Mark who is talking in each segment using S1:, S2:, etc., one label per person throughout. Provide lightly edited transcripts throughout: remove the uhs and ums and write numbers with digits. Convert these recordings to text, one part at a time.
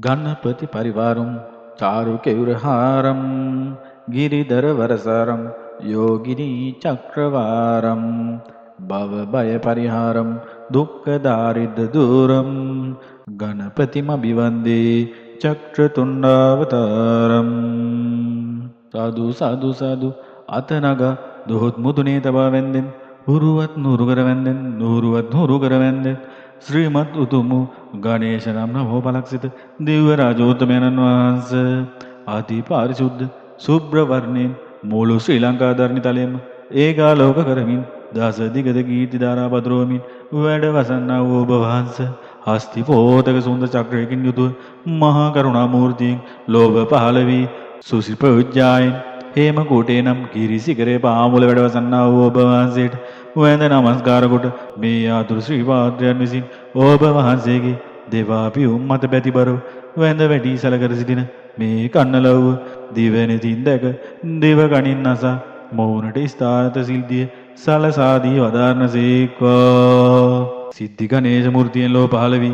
S1: गणपति परिवारं चारुकेयुरहारं गिरिधरवरसारं योगिनी चक्रवारं भवभयपरिहारं दुःखदारिद्र्यदूरं गणपतिमभिवन्दे चक्रतुण्डावतारम् साधु साधु साधु अतनग दुहुत मुदुने तबावेंदेन हुरुवत नूरुगरवेंदेन नूरुवत नूरुगरवेंदेन श्रीमद उतुमु गणेश नाम नमो बलक्षित दिव्य राजोत्तमेन वंश आदि पारिशुद्ध शुभ्रवर्णेन मूलु श्रीलंका धरणितलेम एकालोक करमीन दास दिगद कीर्ति दारा भद्रोमीन वेड वसन्ना वो भवांस हस्ति पोतक सुंदर चक्रेकिन युतु महाकरुणामूर्ति लोभ पालवी सुश्रीप्रयुज्यायन हेमकूटेनं गिरिशिखरे पामुल वेडवसन्ना वो भवांसेठ वेद नमस्कार कुट मे यातुर श्रीपाद्रन्विसिन ओ भवांसेगी देवापि उम्मत बेति बरो वेद वेटी सलकर सिटिन मे कन्नलव दिवेनि तिंदक देव कणिन्नसा मौनटे स्थात सिद्धिय सलसादि वदार्न सेक्वा सिद्धि गणेश मूर्तियन लो पालवी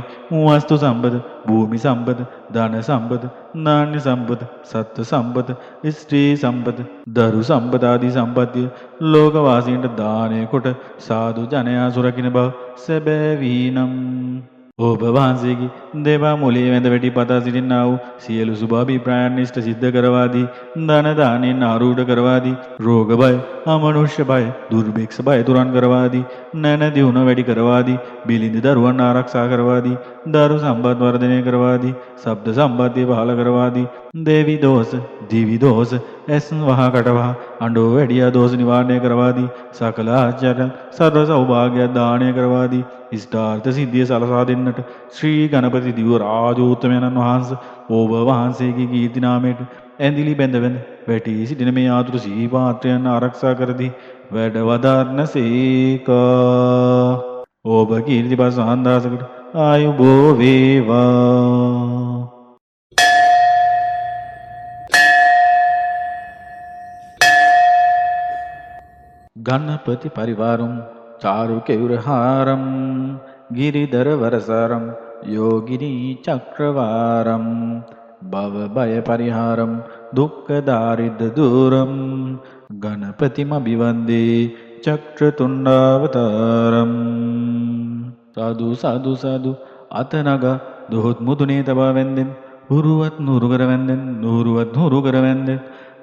S1: वस्तु संपद भूमि संपद धन संपद नान्य संपद सत्य संपद स्त्री संपद दरु संपद आदि संपत्ति लोकवासी दाने कुट साधु जनया सुरकिन भव सेबेवीनम ओ भवांसेगी देवा मूल्य वेद वेटी पता सिटिन्नावु सियलु शुभाभिप्रायान्निष्ट सिद्ध करवादी धन दाने नारूढ़ करवादी रोग भय अमनुष्य भय दुर्भिक्ष भय तुरन करवादी नैन दिवुन वेटी करवादी बिलिंद दरुवन आरक्षा करवादी दारु संपद वर्धने करवादी शब्द संपत्ति बहाल करवादी देवी दोष दिवी दोष ऐसन वहा कटवा अंडो वेडिया दोष निवारणे करवादी सकल आचार्य सर्व सौभाग्य दाने करवादी इष्टार्थ सिद्धि सलसादिन्नट श्री गणपति दिव राजोत्तमेन वहांस ओ भवांसे की कीर्ति नामेट एंदिली बेंदवेंद वेटी सिटिन में आतुर सी पात्रयन आरक्षा कर दी वेड वदार्न सेका ओ कीर्ति बसांदासकर आयु भो वेवा गणपति परिवारं चारुकेयुरहारं गिरिधरवरसारं योगिनी चक्रवारं भवभयपरिहारं दुःखदारिद्र्यदूरं गणपतिमभिवन्दे चक्रतुण्डावतारम् साधु साधु साधु अतनग दुहुत मुदुने तबावेंदेन हुरुवत नूरुगरवेंदेन नूरुवत नूरुगरवेंदेन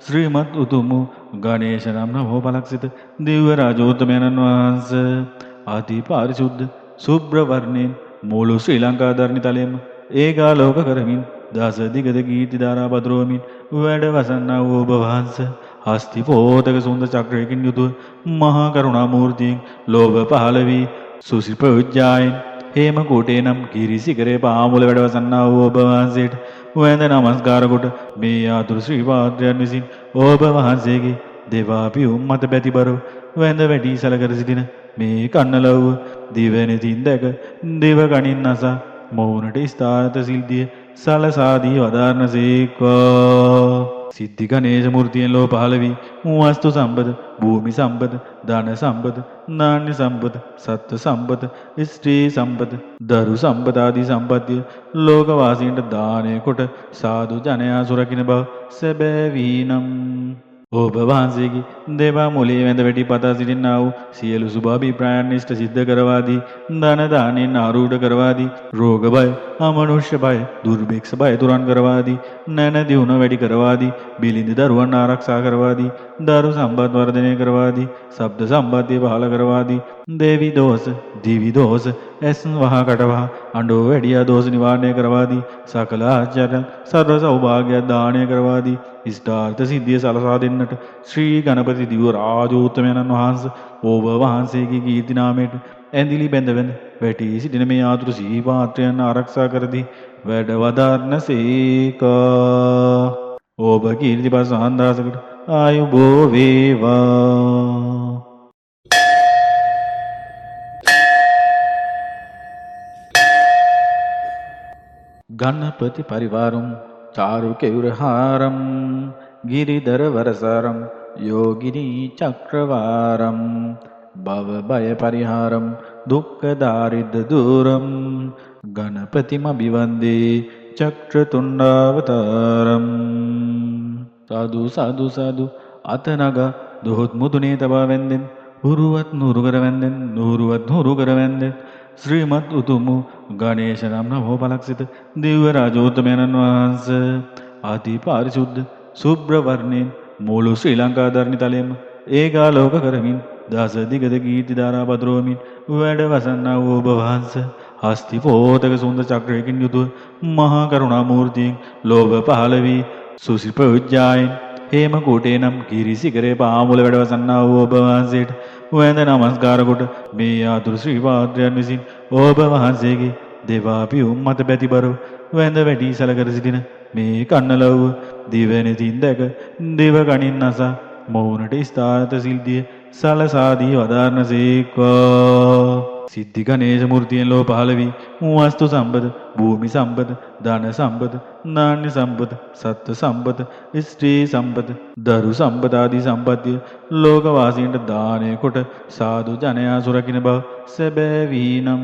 S1: श्रीमद उतुमु गणेश नाम नमो बलक्षित दिव्य राजोत्तमेन वंश आदि पारिशुद्ध शुभ्रवर्णेन मूलु श्रीलंका धरणितलेम एकालोक करमीन दास दिगद कीर्ति दारा भद्रोमीन वेड वसन्ना वो भवांस हस्ति पोतक सुंदर चक्रेकिन युतु महाकरुणामूर्ति लोभ पालवी सुश्रीप्रयुज्यायन हेमकूटेनं गिरिशिखरे पामुल वेडवसन्ना वो भवांसेठ वेद नमस्कार कुट मे यातुर श्रीपाद्रन्विसिन ओ भवांसेगी देवापि उम्मत बेति बरो वेद वेटी सलकर सिटिन मे कन्नलव दिवेनि तिंदक देव कणिन्नसा मौनटे स्थात सिद्धिय सलसादि वदार्न सेक्वा सिद्धि गणेश मूर्तियन लो पालवी वस्तु संपद भूमि संपद धन संपद नान्य संपद सत्य संपद स्त्री संपद दरु संपद आदि संपत्ति लोकवासी दाने कुट साधु जनया सुरकिन भव सेबेवीनम ओ भवांसेगी देवा मूल्य वेद वेटी पता सिटिन्नावु सियलु शुभाभिप्रायान्निष्ट सिद्ध करवादी धन दाने नारूढ़ करवादी रोग भय अमनुष्य भय दुर्भिक्ष भय तुरन करवादी नैन दिवुन वेटी करवादी बिलिंद दरुवन आरक्षा करवादी दारु संपद वर्धने करवादी शब्द संपत्ति बहाल करवादी देवी दोष दिवी दोष ऐसन वहा कटवा अंडो वेडिया दोष निवारणे करवादी सकल आचार्य सर्व सौभाग्य दाने करवादी इष्टार्थ सिद्धि सलसादिन्नट श्री गणपति दिव राजोत्तमेन वहांस ओ भवांसे की कीर्ति नामेट एंदिली बेंदवेंद वेटी सिटिन में आतुर सी पात्रयन आरक्षा कर दी वेड वदार्न सेका ओ कीर्ति बसांदासकर आयु भो वेवा गणपति परिवारं चारुकेयुरहारं गिरिधरवरसारं योगिनी चक्रवारं भवभयपरिहारं दुःखदारिद्र्यदूरं गणपतिमभिवन्दे චක්‍රතුණ්ඩාවතාරම්. සාදු සාදු සාදු අතනග දොහොත් මුදුනේ තබා වැන්දෙන් හුරුවත් නුරු කර වැන්දෙන් නුරුවත් නුරු කර වැන්දෙන් ශ්‍රීමත් උතුම් ගණේශ නම් නමෝ බලක්සිත දිව්‍ය රාජෝත්තමයන්න් වහන්සේ ආදී පාරිශුද්ධ සුබ්‍ර වර්ණයෙන් මුළු ශ්‍රී ලංකා ධර්ණිතලයේම ඒකාලෝක කරමින් දස දිගද කීර්ති ධාරා පතුරවමින් වැඩ වසන්නා වූ ඔබ වහන්සේ හස්ති පෝතක සුන්දර චක්‍රයකින් යුතුව මහා කරුණා මූර්තියෙන් ලෝභ පහළ වී සුසිපුජ්ජායෙන් හේම කෝටේ නම් කිරිසිකරේ පාමුල වැඩ වසන්නා වූ ඔබ වහන්සේට වැඳ නමස්කාර කොට මේ ආතුරු ශ්‍රී පාත්‍රයන් විසින් ඔබ වහන්සේගේ දෙවාපියුම් මත බැතිබරව වැඳ වැඩි සැලකර සිටින මේ කන්නලව්ව දිවැනතින් දැක දෙව ගණින් අසා මෞනට ස්ථාත සිල්දිය සලසාදී වදාරණසේක්වා. සිද්ධි ගණේශ මූර්තියෙන් ලෝ පහළ වී වස්තු සම්පත, භූමි සම්පත, ධන සම්පත, නාන්‍ය සම්පත, සත්ත්ව සම්පත, ස්ත්‍රී සම්පත, දරු සම්පත ආදී සම්පත්තිය ලෝකවාසීන්ට දානය කොට සාදු ජනයා සුරකින්න බව සැබෑවීනම්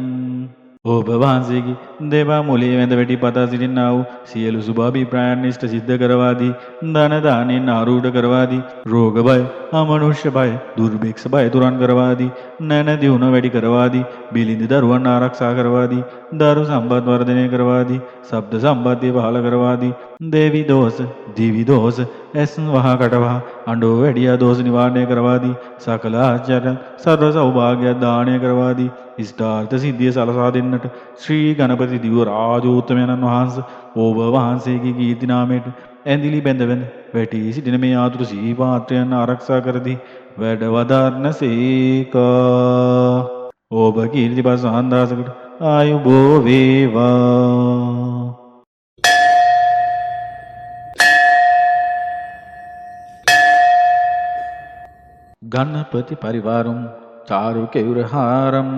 S1: ඔබ වහන්සේගේ දේවා මොලේ වැඳ වැටි පතා සිටින්නා වූ සියලු සුභාභිප්‍රායන් ඉෂ්ට සිද්ධ කරවාදී ධන දානෙන් ආරූඪ කරවාදී රෝග බය අමනුෂ්‍ය බය දුර්භික්ෂ බය තුරන් කරවාදී නැන දියුණ වැඩි කරවාදී බිලිඳ දරුවන් ආරක්ෂා කරවාදී දරු සම්පත් වර්ධනය කරවාදී ශබ්ද සම්පත්තිය පහළ කරවාදී දේවි දෝෂ දිවි දෝෂ ඇස් වහ කට වහ අඬෝ වැඩියා දෝෂ නිවාරණය කරවාදී සකල ආචාර්ය සර්ව සෞභාග්‍ය දානය කරවාදී ඉෂ්ඨාර්ථ සිද්ධිය සලසා දෙන්නට ශ්‍රී ගණපති දිව්‍ය රාජෝත්තමයන්න් වහන්සේ ඔබ වහන්සේගේ කීර්ති නාමයට ඇඳිලි බැඳවෙන වැටි සිටින මේ ආතුරු සී පාත්‍රයන් ආරක්ෂා කරදී වැඩ වදාරණසේකා. ඔබ කීර්ති පසහන්දාසකට ආයුබෝ වේවා. ගණපති පරිවාරම් चारु केयुरहारं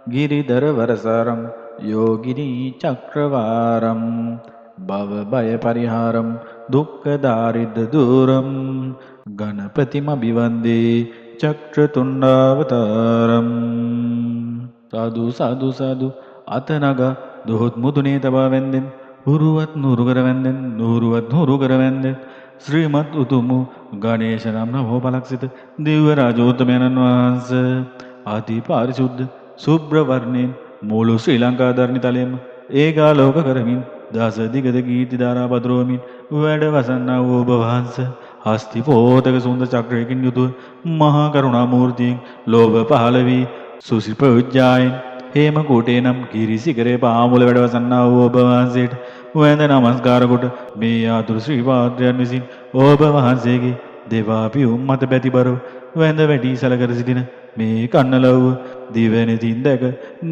S1: गिरिधर वरसारं योगिनी चक्रवारं भवभय परिहारं दुःखदारिद्र्य दूरं गणपतिमभिवन्दे चक्रतुण्डावतारं. साधु साधु साधु අතනග දොහොත් මුදුනේ තබා වැන්දෙන් හුරුවත් නුරු කර වැන්දෙන් නුරුවත් නුරු කර වැන්දෙන් ශ්‍රීමත් උතුම් ගණේශ නම් නමෝ බලක්සිත දිව්‍ය රාජෝත්තමයන්න් වහන්සේ ආදී පාරිශුද්ධ සුබ්‍ර වර්ණයෙන් මුළු ශ්‍රී ලංකා ධර්ණිතලයේම ඒකාලෝක කරමින් දස දිගද කීර්ති ධාරා පතුරවමින් වැඩ වසන්නා වූ ඔබ වහන්සේ හස්ති පෝතක සුන්දර චක්‍රයකින් යුතුව මහා කරුණා මූර්තියෙන් ලෝභ පහළ වී සුසිපුජ්ජායෙන් හේම කෝටේ නම් කිරිසිකරේ පාමුල වැඩ වසන්නා වූ ඔබ වහන්සේට වැඳ නමස්කාර කොට මේ ආතුරු ශ්‍රී පාත්‍රයන් විසින් ඔබ වහන්සේගේ දෙවාපියුම් මත බැතිබරව වැඳ වැඩි සැලකර සිටින මේ කන්නලව්ව දිවැනතින් දැක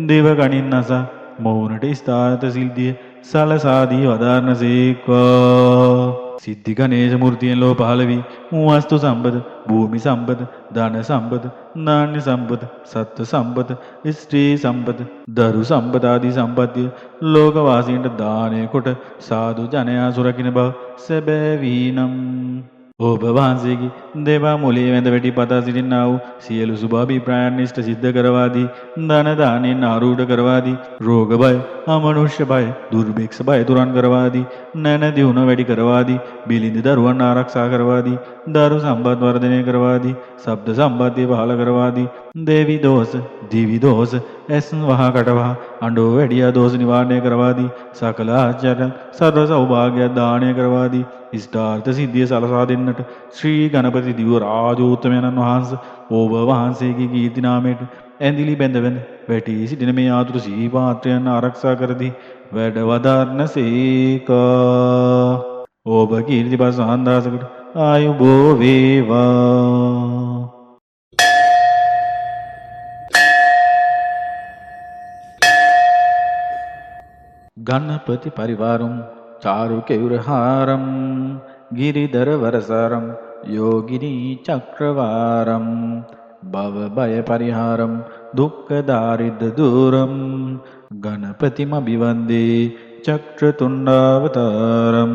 S1: දෙව ගණින් අසා මෞනට ස්ථාත සිල්දිය සලසාදී වදාරණසේක්වා. සිද්ධි ගණේශ මූර්තියෙන් ලෝ පහළ වී වස්තු සම්පත, භූමි සම්පත, ධන සම්පත, නාන්‍ය සම්පත, සත්ත්ව සම්පත, ස්ත්‍රී සම්පත, දරු සම්පත ආදී සම්පත්තිය ලෝකවාසීන්ට දානය කොට සාදු ජනයා සුරකින්න බව සැබෑවීනම් ඔබ වහන්සේගේ දේවා මොලේ වැඳ වැටි පතා සිටින්නා වූ සියලු සුභාභිප්‍රායන් ඉෂ්ට සිද්ධ කරවාදී ධන දානෙන් ආරූඪ කරවාදී රෝග බය අමනුෂ්‍ය බය දුර්භික්ෂ බය තුරන් කරවාදී නැන දියුණ වැඩි කරවාදී බිලිඳ දරුවන් ආරක්ෂා කරවාදී දරු සම්පත් වර්ධනය කරවාදී ශබ්ද සම්පත්තිය පහළ කරවාදී දේවි දෝෂ දිවි දෝෂ ඇස් වහ කට වහ අඬෝ වැඩියා දෝෂ නිවාරණය කරවාදී සකල ආචාර්ය සර්ව සෞභාග්‍ය දානය කරවාදී ඉෂ්ඨාර්ථ සිද්ධිය සලසා දෙන්නට ශ්‍රී ගණපති දිව්‍ය රාජෝත්තමයන්න් වහන්සේ ඔබ වහන්සේගේ කීර්ති නාමයට ඇඳිලි බැඳවෙන වැටි සිටින මේ ආතුරු සී පාත්‍රයන් ආරක්ෂා කරදී වැඩ වදාරණසේකා. ඔබ කීර්ති පසහන්දාසකට ආයුබෝ වේවා. गणपति परिवारं चारु केयुरहारं गिरिधर वरसारं योगिनी चक्रवारं भवभय परिहारं दुःखदारिद्र्य दूरं गणपतिमभिवन्दे चक्रतुण्डावतारं.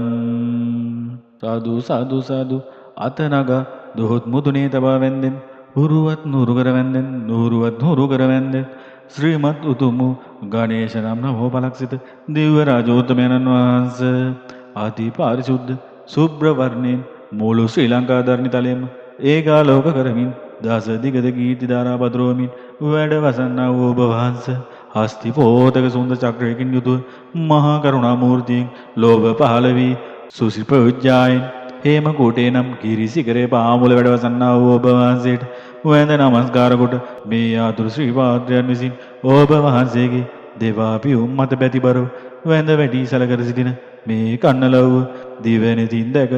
S1: साधु साधु साधु අතනග දොහොත් මුදුනේ තබා වැන්දෙන් හුරුවත් නුරු කර වැන්දෙන් නුරුවත් නුරු කර වැන්දෙන් ශ්‍රීමත් උතුම් ගණේශ නම් නමෝ පලක්සිත දිව්‍ය රාජෝත්තමයන්න් වහන්සේ අති පාරිශුද්ධ සුබ්‍ර වර්ණයෙන් මුළු ශ්‍රී ලංකා ධර්ණි තලයේම ඒකාලෝක කරමින් දස දිගද කීර්ති ධාරා පතුරවමින් වැඩ වසන්නා වූ ඔබ වහන්සේ හස්ති පෝතක සුන්දර චක්‍රයකින් යුතුව මහා කරුණා මූර්තියෙන් ලෝභ පහළ වී සුසිපුජ්ජායෙන් හේම කෝටේ නම් කිරිසිකරේ පාමුල වැඩවසන්නා වූ ඔබ වහන්සේට වැඳ නමස්කාර කොට මේ ආතුරු ශ්‍රී පාත්‍රයන් විසින් ඔබ වහන්සේගේ දෙවාපියුම් මත බැතිබරව වැඳ වැටි සැලකර සිටින මේ කන්නලව්ව දිවැනතින් දැක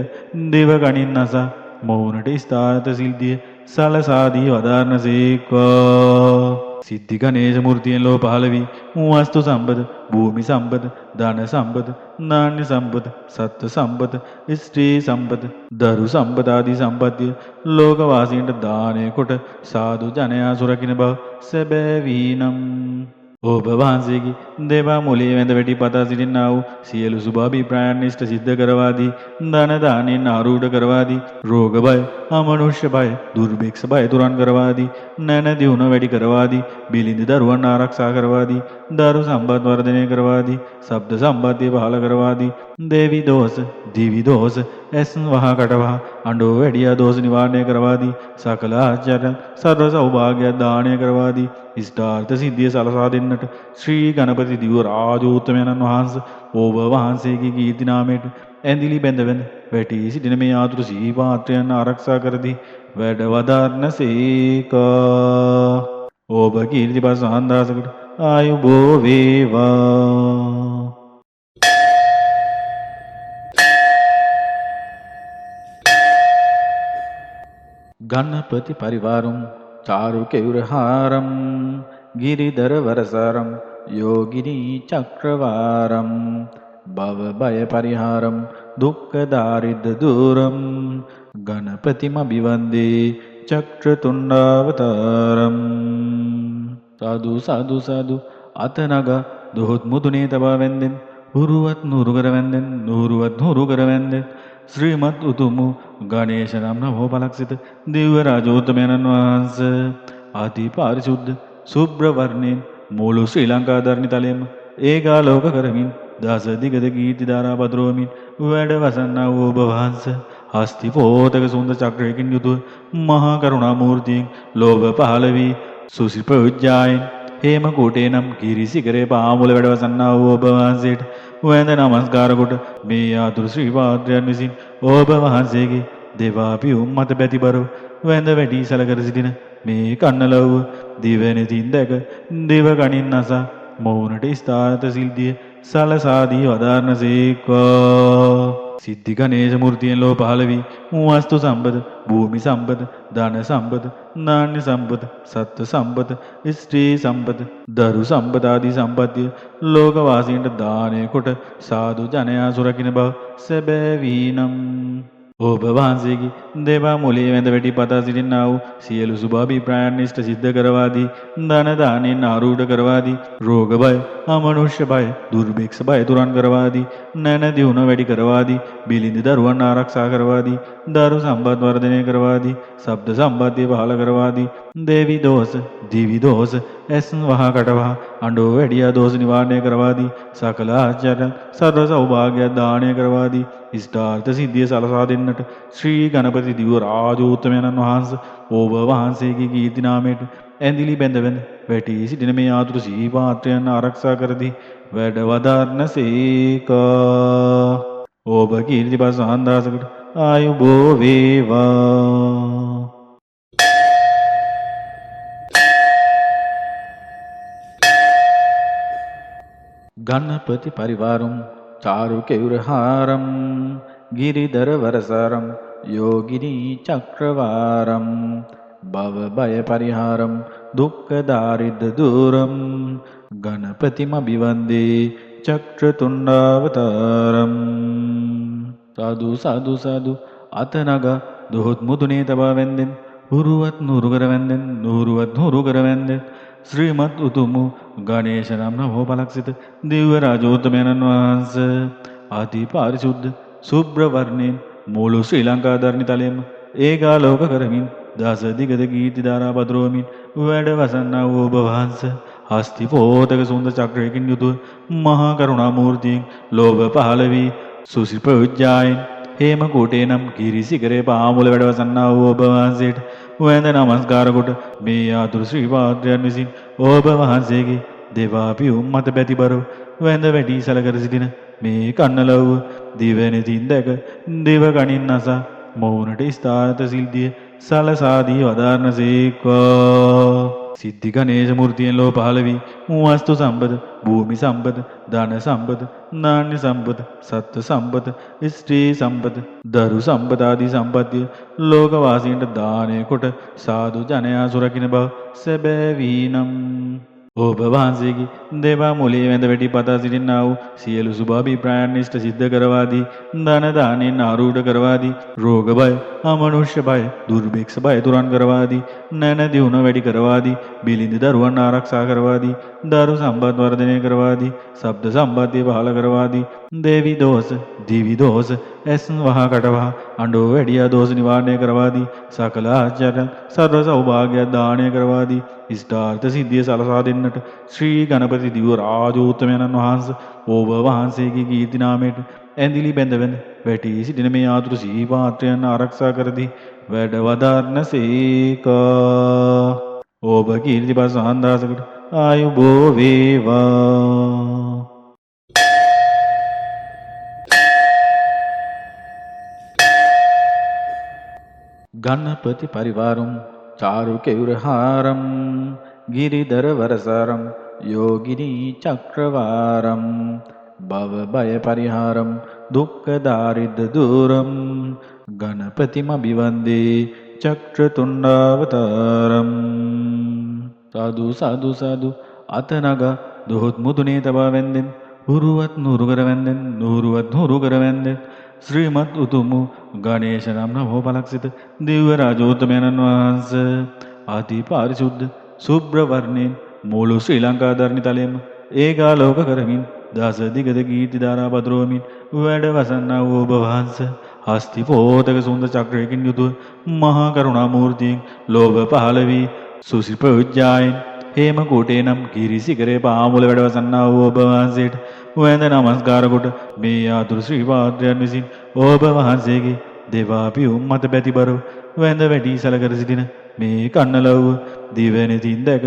S1: දෙව ගණින් නසා මෞනට ස්ථාත සිල්දිය සලසාදී වදාරණසේක්වා. සිද්ධි ගණේශ මූර්තියෙන් ලෝ පහළ වී වස්තු සම්පත, භූමි සම්පත, ධන සම්පත, නාන්‍ය සම්පත, සත්ත්ව සම්පත, ස්ත්‍රී සම්පත, දරු සම්පත ආදී සම්පත්තිය ලෝකවාසීන්ට දානය කොට සාදු ජනයා සුරකින්න බව සැබෑවීනම් ඔබ වහන්සේගේ දේවා මුලේ වැඳ වැටි පතා සිටින්නා වූ සියලු සුභාභිප්‍රායන් ඉෂ්ට සිද්ධ කරවාදී ධන දානෙන් ආරූඪ කරවාදී රෝග බය අමනුෂ්‍ය බය දුර්භික්ෂ බය තුරන් කරවාදී නැන දියුණ වැඩි කරවාදී බිලිඳ දරුවන් ආරක්ෂා කරවාදී දරු සම්පත් වර්ධනය කරවාදී ශබ්ද සම්පත්තිය පහළ කරවාදී දේවි දෝෂ දිවි දෝෂ ඇස් වහා කට වහා අඬෝ වැඩියා දෝෂ නිවාරණය කරවාදී සකල ආචාර්ය සර්ව සෞභාග්‍ය දානය කරවාදී ඉෂ්ඨාර්ථ සිද්ධිය සලසා දෙන්නට ශ්‍රී ගණපති දිව්‍ය රාජෝත්තමයන්න් වහන්සේ ඔබ වහන්සේගේ කීර්ති නාමයට ඇඳිලි බැඳ වැඳ වැටි සිටින මේ ආතුරු සී පාත්‍රයන් ආරක්ෂා කරදී වැඩ වදාරණසේකා. ඔබ කීර්ති පස් ආන්දාසකට ආයුබෝ වේවා. ගණපති පරිවාරම් चारु केयुरहारं गिरिधर वरसारं योगिनी चक्रवारं भव भय परिहारं दुःख दारिद्र दूरं गणपतिमभिवन्दे चक्रतुण्डावतारं. साधु साधु साधु අතනග දොහොත් මුදුනේ තබා වැන්දෙන් උරුවත් නුරුකර වැන්දෙන් නුරුවත් නුරුකර වැන්දෙන් ශ්‍රීමත් උතුම් ගණේශ නම් නමෝ පලක්සිත දිව්‍ය රාජෝත්තමයන්න් වහන්සේ අති පාරිශුද්ධ සුබ්‍ර වර්ණයෙන් මුළු ශ්‍රී ලංකා ධර්ණි තලයේම ඒකාලෝක කරමින් දස දිගද කීර්ති ධාරා පතුරවමින් වැඩ වසන්නා වූ ඔබ වහන්සේ හස්ති පෝතක සුන්දර චක්‍රයකින් යුතුව මහා කරුණා මූර්තියෙන් ලෝභ පහළ වී සුසිපුජ්ජායෙන් හේම කෝටේ නම් කිරිසිකරේ පාමුල වැඩවසන්නා වූ ඔබ වහන්සේට වැඳ නමස්කාර කොට මේ ආතුරු ශ්‍රී පාත්‍රයන් විසින් ඔබ වහන්සේගේ දෙවාපියුම් මත බැතිබරව වැඳ වැටි සැලකර සිටින මේ කන්නලව්ව දිවැනතින් දැක දෙව ගණින් නසා මෞනට ස්ථාත සිල්දිය සලසාදී වදාරණසේක්වා. සිද්ධි ගණේශ මූර්තියෙන් ලෝ පහළ වී වස්තු සම්පත, භූමි සම්පත, ධන සම්පත, නාන්‍ය සම්පත, සත්ත්ව සම්පත, ස්ත්‍රී සම්පත, දරු සම්පත ආදී සම්පත්තිය ලෝකවාසීන්ට දානය කොට සාදු ජනයා සුරකින්න බව සැබෑවීනම් ඔබ වහන්සේගේ දේවා මුලේ වැඳ වැටි පතා සිටින්නා වූ සියලු සුභාභිප්‍රායන් ඉෂ්ට සිද්ධ කරවාදී ධන දානෙන් ආරූඪ කරවාදී රෝග බය අමනුෂ්‍ය බය දුර්භික්ෂ බය තුරන් කරවාදී නැන දියුණ වැඩි කරවාදී බිලිඳ දරුවන් ආරක්ෂා කරවාදී දරු සම්පත් වර්ධනය කරවාදී ශබ්ද සම්පත්තිය පහළ කරවාදී දේවි දෝෂ දිවි දෝෂ ඇස් වහා කට වහා අඬෝ වැඩියා දෝෂ නිවාරණය කරවාදී සකල ආචාර්ය සර්ව සෞභාග්‍ය දානය කරවාදී ඉෂ්ඨාර්ථ සිද්ධිය සලසා දෙන්නට ශ්‍රී ගණපති දිව්‍ය රාජෝත්තමයන්න් වහන්සේ ඔබ වහන්සේගේ කීර්ති නාමයට ඇඳිලි බැඳ වැඳ වැටි සිටින මේ ආතුරු සී පාත්‍රයන් ආරක්ෂා කරදී වැඩ වදාරණසේකා. ඔබ කීර්ති පස් ආන්දාසකට ආයුබෝ වේවා. ගණපති පරිවාරම් चारु केयुरहारं गिरिधर वरसारं योगिनी चक्रवारं भव भय परिहारं दुःख दारिद्र दूरं गणपतिमभिवन्दे चक्रतुण्डावतारं. साधु साधु साधु අතනග දොහොත් මුදුනේ තබා වැන්දෙන් උරුවත් නුරුකර වැන්දෙන් නුරුවත් නුරුකර වැන්දෙන් ශ්‍රීමත් උතුම් ගණේශ නම් නමෝ පලක්සිත දිව්‍ය රාජෝත්තමයන්න් වහන්සේ අති පාරිශුද්ධ සුබ්‍ර වර්ණයෙන් මුළු ශ්‍රී ලංකා ධර්ණි තලයේම ඒකාලෝක කරමින් දස දිගද කීර්ති ධාරා පතුරවමින් වැඩ වසන්නා වූ ඔබ වහන්සේ හස්ති පෝතක සුන්ද චක්‍රයකින් යුතුව මහා කරුණා මූර්තියෙන් ලෝභ පහළ වී සුසිල් ප්‍රවිජ්ජායෙන් හේම කූටේ නම් ගිරිසිකරේ පාමුල වැඩවසන්නා වූ ඔබ වහන්සේට වැඳ නමස්කාර කොට මේ ආතුරු ශ්‍රී පාත්‍රයන් විසින් ඔබ වහන්සේගේ දෙවාපියුම් මත බැතිබරව වැඳ වැටි සැලකර සිටින මේ කන්නලව්ව දිවැනතින් දැක දෙව කණින් අසා මෝනට ස්ථානත සිල්දිය සලසාදී වදාරණසේක්වා. සිද්ධි ගණේශ මූර්තියෙන් ලෝ පහළ වී වස්තු සම්පත, භූමි සම්පත, ධන සම්පත, නාන්‍ය සම්පත, සත්ත්ව සම්පත, ස්ත්‍රී සම්පත, දරු සම්පත ආදී සම්පත්තිය ලෝකවාසීන්ට දානය කොට සාදු ජනයා සුරකින්න බව සැබෑවීනම් ඔබ වහන්සේගේ දේවා මුලේ වැඳ වැටි පතා සිටින්නා වූ සියලු සුභාභිප්‍රායන් ඉෂ්ට සිද්ධ කරවාදී ධන දානෙන් ආරූඪ කරවාදී රෝග බය අමනුෂ්‍ය බය දුර්භික්ෂ බය තුරන් කරවාදී නැන දියුණ වැඩි කරවාදී බිලිඳ දරුවන් ආරක්ෂා කරවාදී දරු සම්පත් වර්ධනය කරවාදී ශබ්ද සම්පත්තිය පහළ කරවාදී දේවි දෝෂ දිවි දෝෂ ඇස් වහ කට වහ අඬෝ වැඩියා දෝෂ නිවාරණය කරවාදී සකල ආචාර්ය සර්ව සෞභාග්‍ය දානය කරවාදී ඉෂ්ඨාර්ථ සිද්ධිය සලසා දෙන්නට ශ්‍රී ගණපති දිව රාජෝත්තමයන්න් වහන්සේ ඔබ වහන්සේගේ කීර්ති නාමයට ඇඳිලි බැඳ වැඳ වැටි සිටින මේ ආතුරු සී පාත්‍රයන් ආරක්ෂා කරදී වැඩ වදාරණසේකා. ඔබ කීර්ති පසහන්දාසකට ආයුබෝ වේවා. ගණපති පරිවාරම් चारु केयुरहारं गिरिधर वरसारं योगिनी चक्रवारं भव भय परिहारं दुःख दारिद्र दूरं गणपतिमभिवन्दे चक्रतुण्डावतारं. साधु साधु साधु අතනග දොහොත් මුදුනේ තබා වැන්දෙන් උරුවත් නුරුකර වැන්දෙන් නුරුවත් නුරුකර වැන්දෙන් ශ්‍රීමත් උතුමු ගණේශ නම් නමෝ පලක්සිත දිව්‍ය රාජෝත්තමයන්න් වහන්සේ ආදි පාරිශුද්ධ සුබ්‍ර වර්ණයෙන් මුළු ශ්‍රී ලංකා ධර්ණි තලයේම ඒකාලෝක කරමින් දස දිගද කීර්ති ධාරා පතුරවමින් වැඩ වසන්නා වූ ඔබ වහන්සේ හස්ති පෝතක සුන්ද චක්‍රයකින් යුතුව මහා කරුණා මූර්තියෙන් ලෝභ පහළ වී සුසිල් ප්‍රවිජ්ජායෙන් හේම කූටේ නම් ගිරිසිකරේ පාමුල වැඩවසන්නා වූ ඔබ වහන්සේට වැඳ නමස්කාර කොට මේ ආතුරු ශ්‍රී පාත්‍රයන් විසින් ඔබ වහන්සේගේ දෙවාපියුම් මත බැතිබරව වැඳ වැටි සැලකර සිටින මේ කන්නලව්ව දිවැනතින් දැක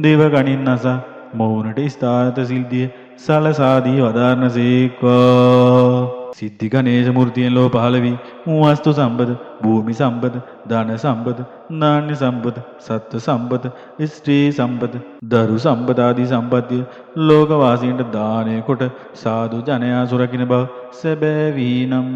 S1: දෙව ගණින් අසා මෝනට ස්ථානත සිල්දිය සලසාදී වදාරණසේක්වා. සිද්ධි ගණේශ මූර්තියෙන් ලෝ පහළ වී වස්තු සම්පත, භූමි සම්පත, ධන සම්පත, නාන්‍ය සම්පත, සත්ත්ව සම්පත, ස්ත්‍රී සම්පත, දරු සම්පත ආදී සම්පත්තිය ලෝකවාසීන්ට දානය කොට සාදු ජනයා සුරකින්න බව සැබෑවීනම්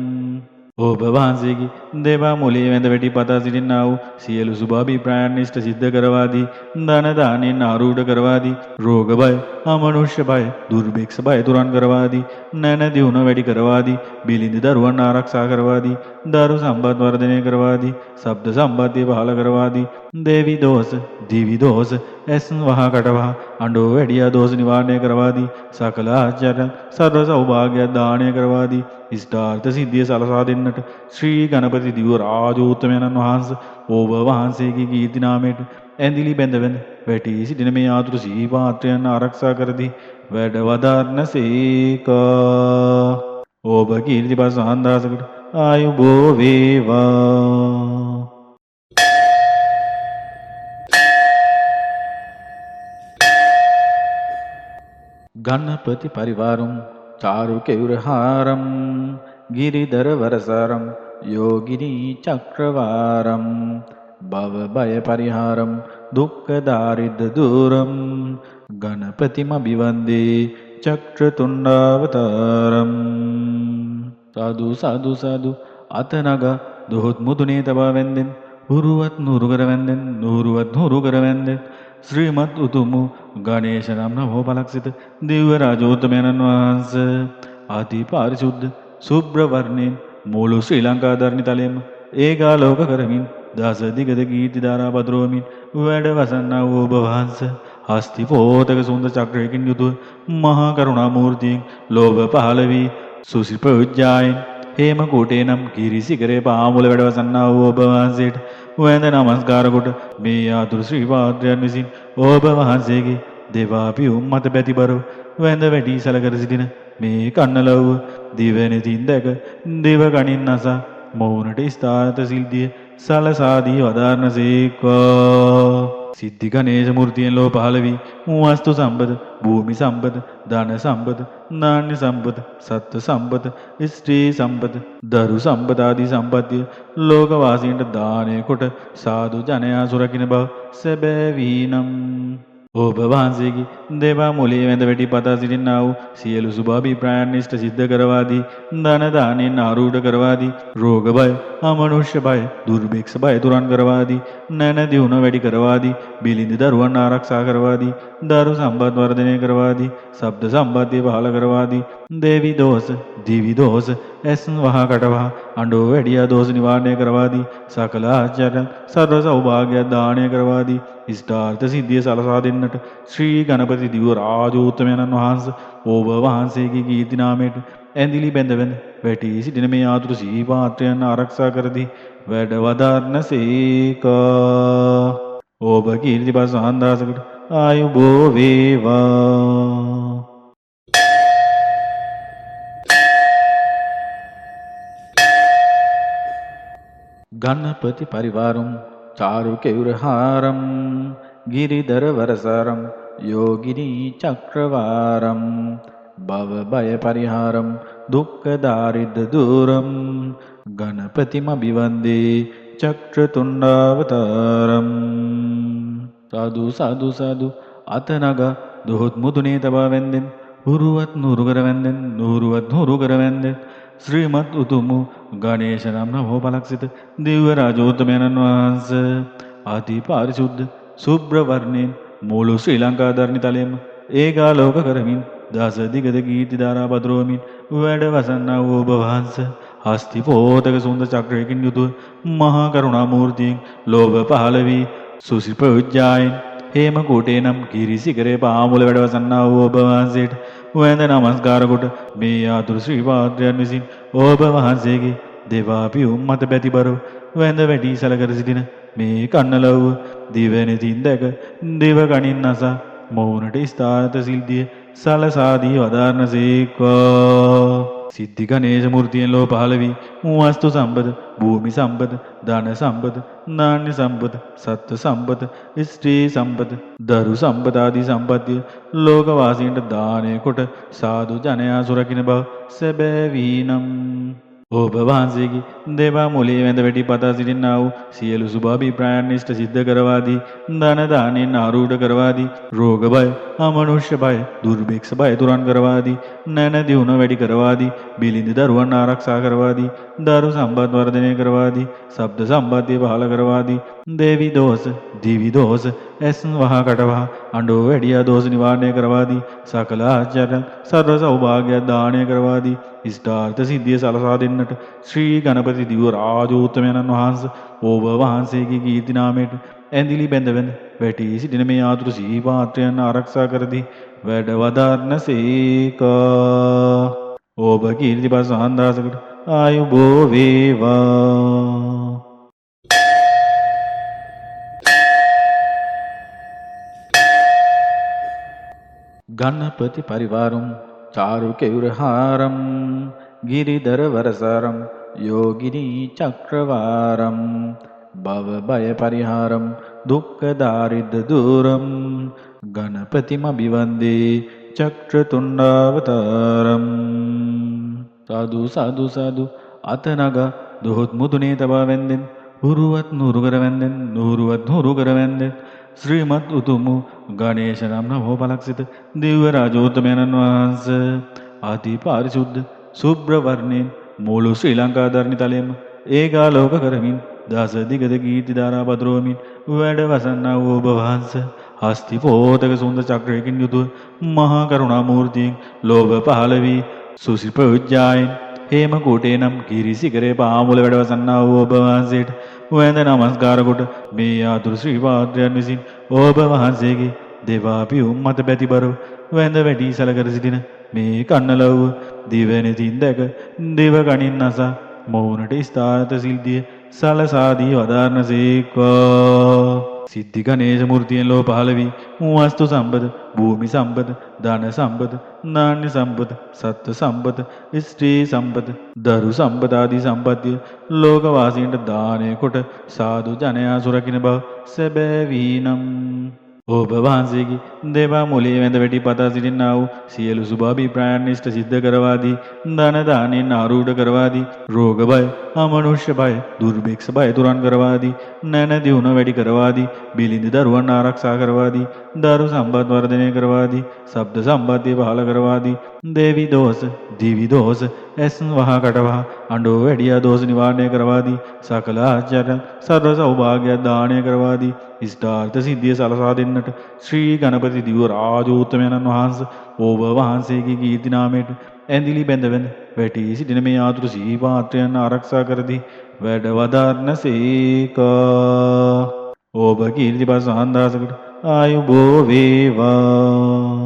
S1: ඔබ වහන්සේගේ දේවා මුලේ වැඳ වැටි පතා සිටින්නා වූ සියලු සුභාභිප්‍රායන් ඉෂ්ට සිද්ධ කරවාදී ධන දානෙන් ආරූඪ කරවාදී රෝග බය අමනුෂ්‍ය බය දුර්භික්ෂ බය තුරන් කරවාදී නැන දියුණ වැඩි කරවාදී බිලිඳ දරුවන් ආරක්ෂා කරවාදී දරු සම්පත් වර්ධනය කරවාදී ශබ්ද සම්පත්තිය පහළ කරවාදී දේවි දෝෂ දිවි දෝෂ ඇස් වහ කට වහ අඬෝ වැඩියා දෝෂ නිවාරණය කරවාදී සකල ආචාර්ය සර්ව සෞභාග්‍ය දානය කරවාදී ඉෂ්ඨාර්ථ සිද්ධිය සලසා දෙන්නට ශ්‍රී ගණපති දිව රාජෝත්තමයන්න් වහන්සේ ඔබ වහන්සේගේ කීර්ති නාමයට ඇඳිලි බැඳ වැඳ වැටි සිටින මේ ආතුරු සී පාත්‍රයන් ආරක්ෂා කරදී වැඩ වදාරණසේකා. ඔබ කීර්ති පසහන්දාසකට ආයුබෝ වේවා. ගණපති පරිවාරම් चारु केयुरहारं गिरिधर वरसारं योगिनी चक्रवारं भव भय परिहारं दुःख दारिद्र दूरं गणपतिमभिवन्दे चक्रतुण्डावतारं. साधु साधु साधु අතනග දොහොත් මුදුනේ තබා වැන්දෙන් උරුවත් නුරුකර වැන්දෙන් නුරුවත් නුරුකර වැන්දෙන් ශ්‍රීමත් උතුමු ගණේශ නම් නමෝ පලක්සිත දිව්‍ය රාජෝත්තමයන්න් වහන්සේ ආදි පාරිශුද්ධ සුබ්‍ර වර්ණයෙන් මුළු ශ්‍රී ලංකා ධර්ණි තලයේම ඒකාලෝක කරමින් දස දිගද කීර්ති ධාරා පතුරවමින් වැඩ වසන්නා වූ ඔබ වහන්සේ හස්ති පෝතක සුන්ද චක්‍රයකින් යුතුව මහා කරුණා මූර්තියෙන් ලෝභ පහළ වී සුසිල් ප්‍රවිජ්ජායෙන් හේම කූටේ නම් ගිරිසිකරේ පාමුල වැඩවසන්නා වූ ඔබ වහන්සේට වැඳ නමස්කාර කොට මේ ආතුරු ශ්‍රී පාත්‍රයන් විසින් ඔබ වහන්සේගේ දෙවාපියුම් මත බැතිබරව වැඳ වැටි සලකර සිටින මේ කන්නලව්ව දිවැනතින් දැක දෙව ගණින් අසා මොවුනට ස්ථාත සිල්දිය සලසාදී වදාරණසේක්වා. සිද්ධි ගණේශ මූර්තියෙන් ලෝ පහළ වී වස්තු සම්පත, භූමි සම්පත, ධන සම්පත, නාන්‍ය සම්පත, සත්ත්ව සම්පත, ස්ත්‍රී සම්පත, දරු සම්පත ආදී සම්පත්තිය ලෝකවාසීන්ට දානය කොට සාදු ජනයා සුරකින්න බව සැබෑවීනම් ඔබ වහන්සේගේ දේවා මුලේ වැඳ වැටි පතා සිටින්නා වූ සියලු සුභාභිප්‍රායන් ඉෂ්ට සිද්ධ කරවාදී ධන දානෙන් ආරූඪ කරවාදී රෝග බය, අමනුෂ්‍ය බය, දුර්භික්ෂ බය තුරන් කරවාදී නැන දියුණ වැඩි කරවාදී බිලිඳ දරුවන් ආරක්ෂා කරවාදී දරු සම්පත් වර්ධනය කරවාදී ශබ්ද සම්පත්තිය පහළ කරවාදී දේවි දෝෂ, දිවි දෝෂ, ඇස් වහ කට වහ අඬෝ වැඩියා දෝෂ නිවාරණය කරවාදී සකල ආචාර්ය සර්ව සෞභාග්‍ය දානය කරවාදී ඉෂ්ඨාර්ථ සිද්ධිය සලසා දෙන්නට ශ්‍රී ගණපති දිව රාජෝත්තමයන්න් වහන්සේ ඔබ වහන්සේගේ කීර්ති නාමයට ඇඳිලි බැඳවන වැටි සිටින මේ ආතුරු සී පාත්‍රයන් ආරක්ෂා කරදී වැඩ වදාරණසේකා. ඔබ කීර්ති පසහන්දාසකට ආයුබෝ වේවා. ගණපති පරිවාරම් चारु केयुरहारं गिरिधर वरसारं योगिनी चक्रवारं भवभय परिहारं दुःख दारिद्र दूरं गणपतिमभिवन्दे चक्रतुण्डावतारं. साधु साधु साधु අතනග දොහොත් මුදුනේ තබා වැන්දෙන් හුරුවත් නුරුකර වැන්දෙන් නුරුවත් නුරුකර වැන්දෙන් ශ්‍රීමත් උතුමු ගණේශ නම් නමෝ බලක්සිත දිව්‍ය රාජෝත්තමයන්න් වහන්සේ ආදී පාරිශුද්ධ සුබ්‍ර වර්ණයෙන් මුළු ශ්‍රී ලංකා ධර්ණි තලයේම ඒකාලෝක කරමින් දස දිගද කීර්ති ධාරා පදරවමින් වැඩ වසන්නා වූ ඔබ වහන්සේ හස්ති පෝතක සුන්දර චක්‍රයකින් යුතුව මහා කරුණා මූර්තියෙන් ලෝභ පහළ වී සුසිපෞජ්ජායන් හේම කෝටේ නම් කිරිසිකරේ පාමුල වැඩ වසන්නා වූ ඔබ වහන්සේට වැඳ නමස්කාර කොට මේ ආතුරු ශ්‍රී පාත්‍රයන් විසින් ඔබ වහන්සේගේ දෙවාපියුම් මත බැතිබරව වැඳ වැටි සලකර සිටින මේ කන්නලව්ව දිවැනතින් දැක දෙව ගණින් අසා මොවුනට ස්ථාත සිල්දිය සලසාදී වදාරණසේක්වා. සිද්ධි ගණේශ මූර්තියෙන් ලෝ පහළ වී වස්තු සම්පත, භූමි සම්පත, ධන සම්පත, නාන්‍ය සම්පත, සත්ත්ව සම්පත, ස්ත්‍රී සම්පත, දරු සම්පත ආදී සම්පත්තිය ලෝකවාසීන්ට දානය කොට සාදු ජනයා සුරකින්න බව සැබෑවීනම් ඔබ වහන්සේගේ දේවා මුලේ වැඳ වැටි පතා සිටින්නා වූ සියලු සුභාභිප්‍රායන් ඉෂ්ට සිද්ධ කරවාදී ධන දානෙන් ආරූඪ කරවාදී රෝග බය, අමනුෂ්‍ය බය, දුර්භික්ෂ බය තුරන් කරවාදී නැන දියුණ වැඩි කරවාදී බිලිඳ දරුවන් ආරක්ෂා කරවාදී දරු සම්පත් වර්ධනය කරවාදී ශබ්ද සම්පත්තිය පහළ කරවාදී දේවි දෝෂ, දිවි දෝෂ, ඇස් වහ කට වහ අඬෝ වැඩියා දෝෂ නිවාරණය කරවාදී සකල ආචාර්ය සර්ව සෞභාග්‍ය දානය කරවාදී ඉෂ්ඨාර්ථ සිද්ධිය සලසා දෙන්නට ශ්‍රී ගණපති දිව රාජෝත්තමයන්න් වහන්සේ ඔබ වහන්සේගේ කීර්ති නාමයට ඇඳිලි බැඳවන වැටි සිටින මේ ආතුරු සී පාත්‍රයන් ආරක්ෂා කරදී වැඩ වදාරණසේකා. ඔබ කීර්ති පසහන්දාසකට ආයුබෝ වේවා. गणपति परिवारं चारु केयुरहारं गिरिधर वरसारं योगिनी चक्रवारं भवभय परिहारं दुःख दारिद्र दूरं गणपतिमभिवन्दे चक्रतुण्डावतारं. साधु साधु साधु අතනග දොහොත් මුදුනේ තබා වැන්දෙන් හුරුවත් නුරුකර වැන්දෙන් නුරුවත් නුරුකර වැන්දෙන් ශ්‍රීමත් උතුමු ගණේශ නම් නමෝ බලක්සිත දිව්‍ය රාජෝත්තමයන්න් වහන්සේ ආදී පාරිශුද්ධ සුබ්‍ර වර්ණයෙන් මුළු ශ්‍රී ලංකා ධර්ණි තලයේම ඒකාලෝක කරමින් දස දිගද කීර්ති ධාරා පදරවමින් වැඩ වසන්නා වූ ඔබ වහන්සේ හස්ති පෝතක සුන්දර චක්‍රයකින් යුතුව මහා කරුණා මූර්තියෙන් ලෝභ පහළ වී සුසිපෞජ්ජායන් හේම කෝටේ නම් කිරිසිකරේ පාමුල වැඩ වසන්නා වූ ඔබ වහන්සේට වැඳ නමස්කාර කොට මේ ආතුරු ශ්‍රී පාත්‍රයන් විසින් ඔබ වහන්සේගේ දෙවාපියුම් මත බැතිබරව වැඳ වැටි සලකර සිටින මේ කන්නලව්ව දිවැනතින් දැක දෙව ගණින් අසා මොවුනට ස්ථාත සිල්දිය සලසාදී වදාරණසේක්වා. සිද්ධි ගණේශ මූර්තියෙන් ලෝ පහළ වී වස්තු සම්පත, භූමි සම්පත, ධන සම්පත, නාන්‍ය සම්පත, සත්ත්ව සම්පත, ස්ත්‍රී සම්පත, දරු සම්පත ආදී සම්පත්තිය ලෝකවාසීන්ට දානය කොට සාදු ජනයා සුරකින්න බව සැබෑවීනම් ඔබ වහන්සේගේ දේවා මුලේ වැඳ වැටි පතා සිටින්නා වූ සියලු සුභාභිප්‍රායන් ඉෂ්ට සිද්ධ කරවාදී ධන දානෙන් ආරූඪ කරවාදී රෝග බය, අමනුෂ්‍ය බය, දුර්භික්ෂ බය තුරන් කරවාදී නැන දියුණ වැඩි කරවාදී බිලිඳ දරුවන් ආරක්ෂා කරවාදී දරු සම්පත් වර්ධනය කරවාදී ශබ්ද සම්පත්තිය පහළ කරවාදී දේවි දෝෂ, දිවි දෝෂ, ඇස් වහා කට වහා අඬෝ වැඩියා දෝෂ නිවාරණය කරවාදී සකල ආචාර්ය සර්ව සෞභාග්‍ය දානය කරවාදී ඉෂ්ටාර්ථ සිද්ධිය සලසා දෙන්නට ශ්‍රී ගණපති දිව රාජෝත්තමයන්න් වහන්සේ ඔබ වහන්සේගේ කීර්ති නාමයට ඇඳිලි බැඳ වැඳ වැටි සිටින මේ ආතුරු සී පාත්‍රයන් ආරක්ෂා කරදී වැඩ වදාරනසේකා. ඔබ කීර්තිපත් සහන්දාසකට ආයුබෝ වේවා.